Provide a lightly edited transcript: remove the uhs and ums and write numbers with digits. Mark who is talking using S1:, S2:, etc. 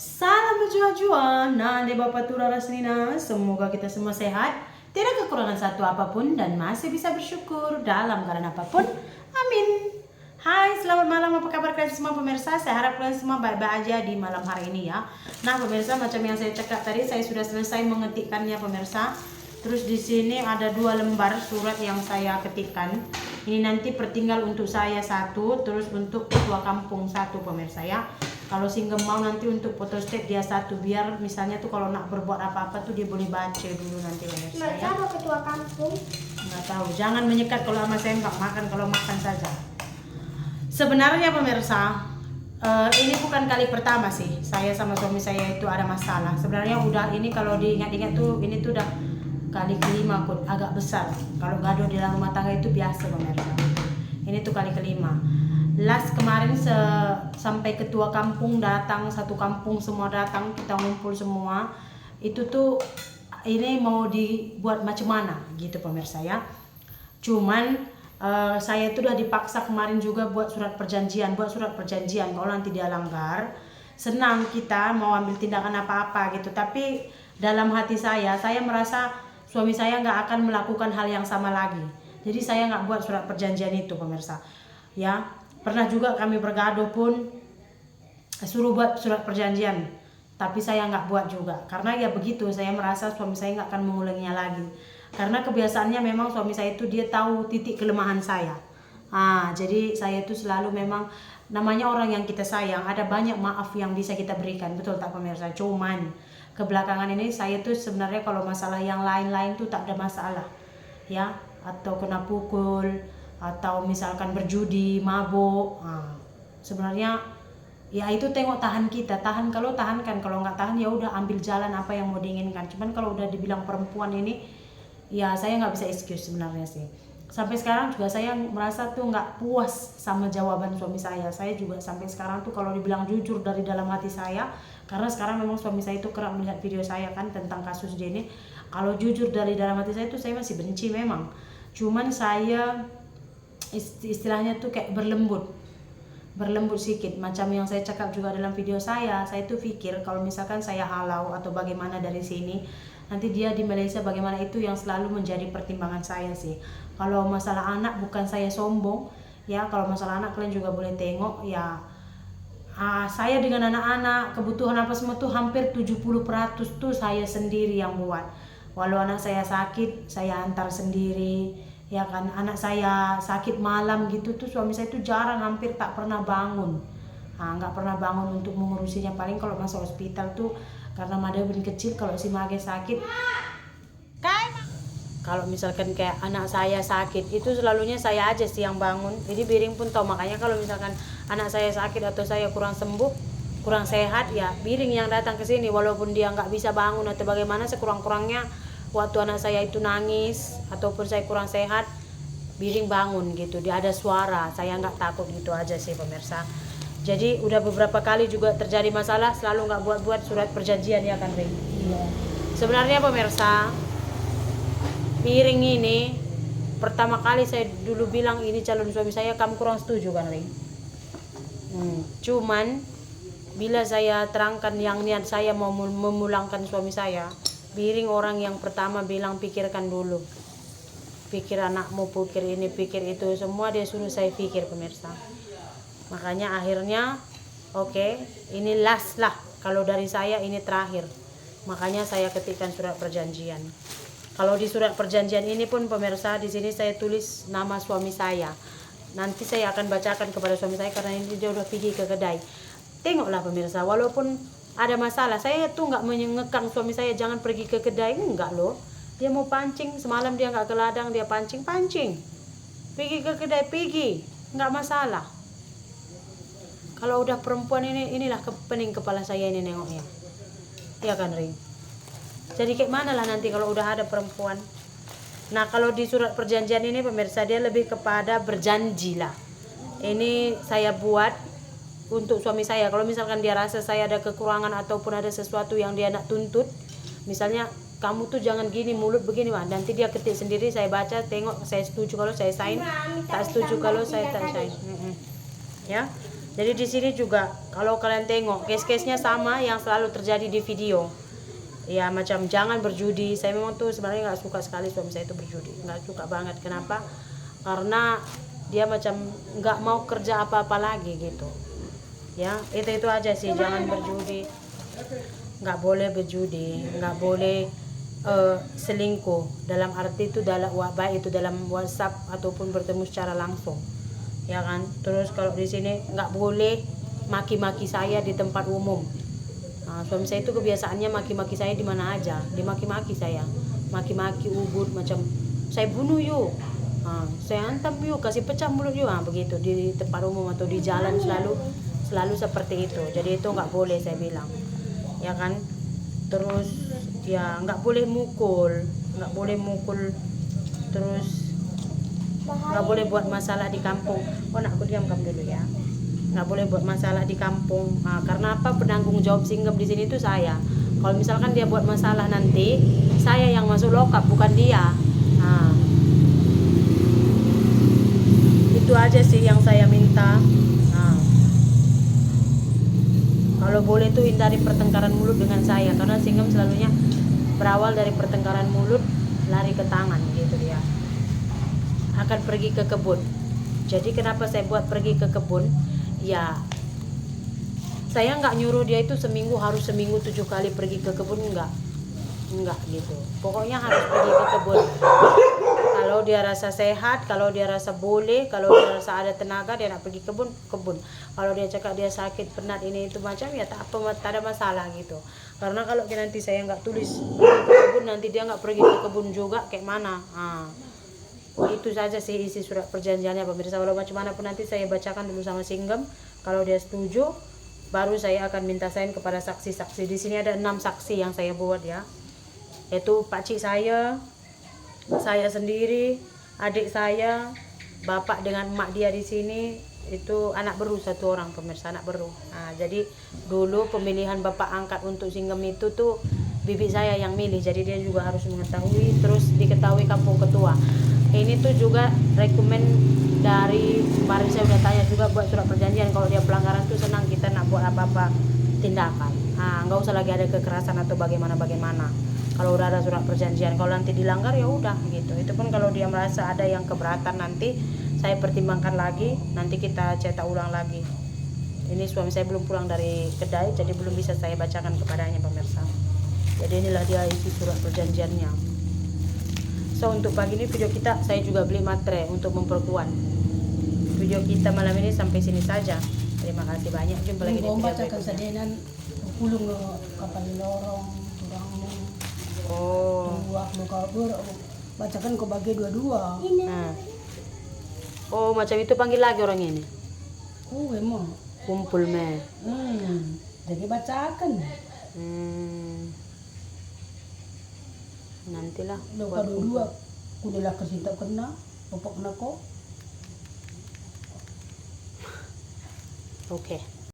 S1: Salam berjuang-juang, nande Bapak Tura Rasnina. Semoga kita semua sehat, tidak kekurangan satu apapun, dan masih bisa bersyukur dalam keadaan apapun. Amin. Hai, selamat malam, apa kabar kalian semua pemirsa? Saya harap kalian semua baik-baik aja di malam hari ini ya. Nah pemirsa, macam yang saya cakap tadi, saya sudah selesai mengetikkannya pemirsa. Terus di sini ada 2 lembar surat yang saya ketikkan. Ini nanti pertinggal untuk saya 1, terus untuk ketua kampung 1 pemirsa ya. Kalau single mau nanti untuk photostat dia 1, biar misalnya tuh kalau nak berbuat apa-apa tuh dia boleh baca dulu nanti pemirsa ya.
S2: Kalau ketua kampung?
S1: Nggak tahu, jangan menyekat kalau sama saya nggak makan, kalau makan saja. Sebenarnya pemirsa, ini bukan kali pertama sih saya sama suami saya itu ada masalah. Sebenarnya udah ini kalau diingat-ingat tuh ini tuh udah kali kelima pun, agak besar. Kalau gaduh di dalam rumah tangga itu biasa pemirsa. Ini tuh kali kelima. Last kemarin sampai ketua kampung datang, satu kampung semua datang, kita ngumpul semua. Itu tuh ini mau dibuat macam mana gitu pemirsa ya. Cuman saya itu udah dipaksa kemarin juga buat surat perjanjian. Kalau nanti dia langgar, senang kita mau ambil tindakan apa-apa gitu. Tapi dalam hati saya merasa suami saya nggak akan melakukan hal yang sama lagi. Jadi saya nggak buat surat perjanjian itu pemirsa. Ya, pernah juga kami bergaduh pun suruh buat surat perjanjian, tapi saya nggak buat juga. Karena ya begitu, saya merasa suami saya nggak akan mengulanginya lagi. Karena kebiasaannya memang suami saya itu dia tahu titik kelemahan saya. Jadi saya itu selalu memang namanya orang yang kita sayang, ada banyak maaf yang bisa kita berikan, betul tak pemirsa? Cuman kebelakangan ini saya tuh sebenarnya kalau masalah yang lain-lain tuh tak ada masalah ya, atau kena pukul atau misalkan berjudi, mabuk, sebenarnya ya itu tengok tahan kita, kalau tahankan, kalau nggak tahan ya udah ambil jalan apa yang mau diinginkan. Cuman kalau udah dibilang perempuan ini ya saya nggak bisa excuse sebenarnya sih. Sampai sekarang juga saya merasa tuh nggak puas sama jawaban suami saya. Saya juga sampai sekarang tuh kalau dibilang jujur dari dalam hati saya, karena sekarang memang suami saya itu kerap melihat video saya kan tentang kasus dia ini. Kalau jujur dari dalam hati saya tuh saya masih benci memang. Cuman saya istilahnya tuh kayak berlembut sedikit, macam yang saya cakap juga dalam video saya tuh pikir kalau misalkan saya halau atau bagaimana dari sini, nanti dia di Malaysia bagaimana, itu yang selalu menjadi pertimbangan saya sih. Kalau masalah anak bukan saya sombong ya, kalau masalah anak kalian juga boleh tengok ya, saya dengan anak-anak kebutuhan apa semua tuh hampir 70% tuh saya sendiri yang buat. Walau anak saya sakit saya antar sendiri ya kan. Anak saya sakit malam gitu tuh suami saya tuh jarang, hampir tak pernah bangun, nggak pernah bangun untuk mengurusinya. Paling kalau masuk hospital tuh karena Mada bin kecil, kalau si Mage sakit, kalau misalkan kayak anak saya sakit itu selalunya saya aja sih yang bangun. Jadi Biring pun tahu, makanya kalau misalkan anak saya sakit atau saya kurang sembuh, kurang sehat ya Biring yang datang ke sini. Walaupun dia nggak bisa bangun atau bagaimana, sekurang-kurangnya waktu anak saya itu nangis ataupun saya kurang sehat, Biring bangun gitu, dia ada suara, saya nggak takut gitu aja sih pemirsa. Jadi udah beberapa kali juga terjadi masalah, selalu nggak buat surat perjanjian ya kan Ring? Iya. Sebenarnya pemirsa, Biring ini pertama kali saya dulu bilang ini calon suami saya, kamu kurang setuju kan Ring? Cuman bila saya terangkan yang niat saya mau memulangkan suami saya, Biring orang yang pertama bilang pikirkan dulu, pikir anakmu, pikir ini, pikir itu, semua dia suruh saya pikir pemirsa. Makanya akhirnya oke, ini last lah, kalau dari saya ini terakhir. Makanya saya ketikkan surat perjanjian. Kalau di surat perjanjian ini pun pemirsa, di sini saya tulis nama suami saya. Nanti saya akan bacakan kepada suami saya karena ini dia udah pergi ke kedai. Tengoklah pemirsa, walaupun ada masalah, saya tuh nggak mengekang suami saya jangan pergi ke kedai, enggak loh. Dia mau pancing, semalam dia nggak ke ladang, dia pancing. Pergi ke kedai, pergi, nggak masalah. Kalau udah perempuan inilah pening kepala saya ini nengoknya. Ya kan Ring? Jadi kayak mana lah nanti kalau udah ada perempuan. Nah kalau di surat perjanjian ini pemirsa, dia lebih kepada berjanji lah. Ini saya buat untuk suami saya. Kalau misalkan dia rasa saya ada kekurangan ataupun ada sesuatu yang dia nak tuntut, misalnya kamu tuh jangan gini, mulut begini mah, nanti dia ketik sendiri, saya baca, tengok, saya setuju kalau saya sign, tak setuju kalau saya tak sign. Ya, Jadi di sini juga kalau kalian tengok case-case-nya sama yang selalu terjadi di video. Ya macam jangan berjudi. Saya memang tuh sebenarnya nggak suka sekali suami saya itu berjudi, nggak suka banget. Kenapa? Karena dia macam nggak mau kerja apa-apa lagi gitu. Ya itu aja sih, jangan berjudi. Nggak boleh berjudi, nggak boleh selingkuh. Dalam arti itu baik itu dalam WhatsApp ataupun bertemu secara langsung. Ya kan, terus kalau di sini nggak boleh maki-maki saya di tempat umum. Nah, suami saya itu kebiasaannya maki-maki saya di mana aja, dimaki-maki saya, maki-maki ubud macam saya bunuh yuk, saya hantam yuk, kasih pecah mulut yuk, begitu di tempat umum atau di jalan selalu seperti itu. Jadi itu nggak boleh saya bilang, ya kan. Terus ya nggak boleh mukul, terus nggak boleh buat masalah di kampung. Aku diam kamu dulu ya. Nggak boleh buat masalah di kampung. Karena apa? Penanggung jawab singgem di sini itu saya. Kalau misalkan dia buat masalah nanti, saya yang masuk lokap bukan dia. Itu aja sih yang saya minta. Kalau boleh tuh hindari pertengkaran mulut dengan saya, karena singgem selalunya berawal dari pertengkaran mulut lari ke tangan gitu dia. Akan pergi ke kebun. Jadi kenapa saya buat pergi ke kebun? Ya saya nggak nyuruh dia itu harus seminggu 7 kali pergi ke kebun, enggak gitu. Pokoknya harus pergi ke kebun. Kalau dia rasa sehat, kalau dia rasa boleh, kalau dia rasa ada tenaga, dia nak pergi kebun. Kalau dia cakap dia sakit, penat ini itu macam, ya tak ada masalah gitu. Karena kalau nanti saya nggak tulis pergi ke kebun, nanti dia nggak pergi ke kebun juga, kayak mana? Itu saja sih isi surat perjanjiannya pemirsa. Walau macam mana pun nanti saya bacakan dulu sama singgem. Kalau dia setuju, baru saya akan minta sign kepada saksi-saksi. Di sini ada 6 saksi yang saya buat ya, yaitu pakcik saya sendiri, adik saya, bapak dengan emak dia di sini. Itu anak baru 1 orang pemirsa, anak baru. Jadi dulu pemilihan bapak angkat untuk singgem itu tuh bibi saya yang milih, jadi dia juga harus mengetahui, terus diketahui kampung ketua. Ini tuh juga rekomen dari kemarin saya udah tanya juga buat surat perjanjian. Kalau dia pelanggaran tuh senang kita nak buat apa-apa tindakan. Nggak usah lagi ada kekerasan atau bagaimana. Kalau udah ada surat perjanjian, kalau nanti dilanggar ya udah gitu. Itu pun kalau dia merasa ada yang keberatan, nanti saya pertimbangkan lagi, nanti kita cetak ulang lagi. Ini suami saya belum pulang dari kedai, jadi belum bisa saya bacakan kepadanya pemirsa. Jadi inilah dia isi surat perjanjiannya. So untuk pagi ini video kita, saya juga beli materai untuk memperkuat. Video kita malam ini sampai sini saja. Terima kasih banyak. Jumpa lagi di video berikutnya.
S2: Sadenan pulung kapal lorong turangmu. Bacakan kau bagi dua-dua.
S1: Macam itu panggil lagi orang ini.
S2: Emang.
S1: Kumpul me.
S2: Jadi bacakan.
S1: Nantilah.
S2: Buat dua. Kudalah kesinta kena. Bapak kena kok.
S1: Oke.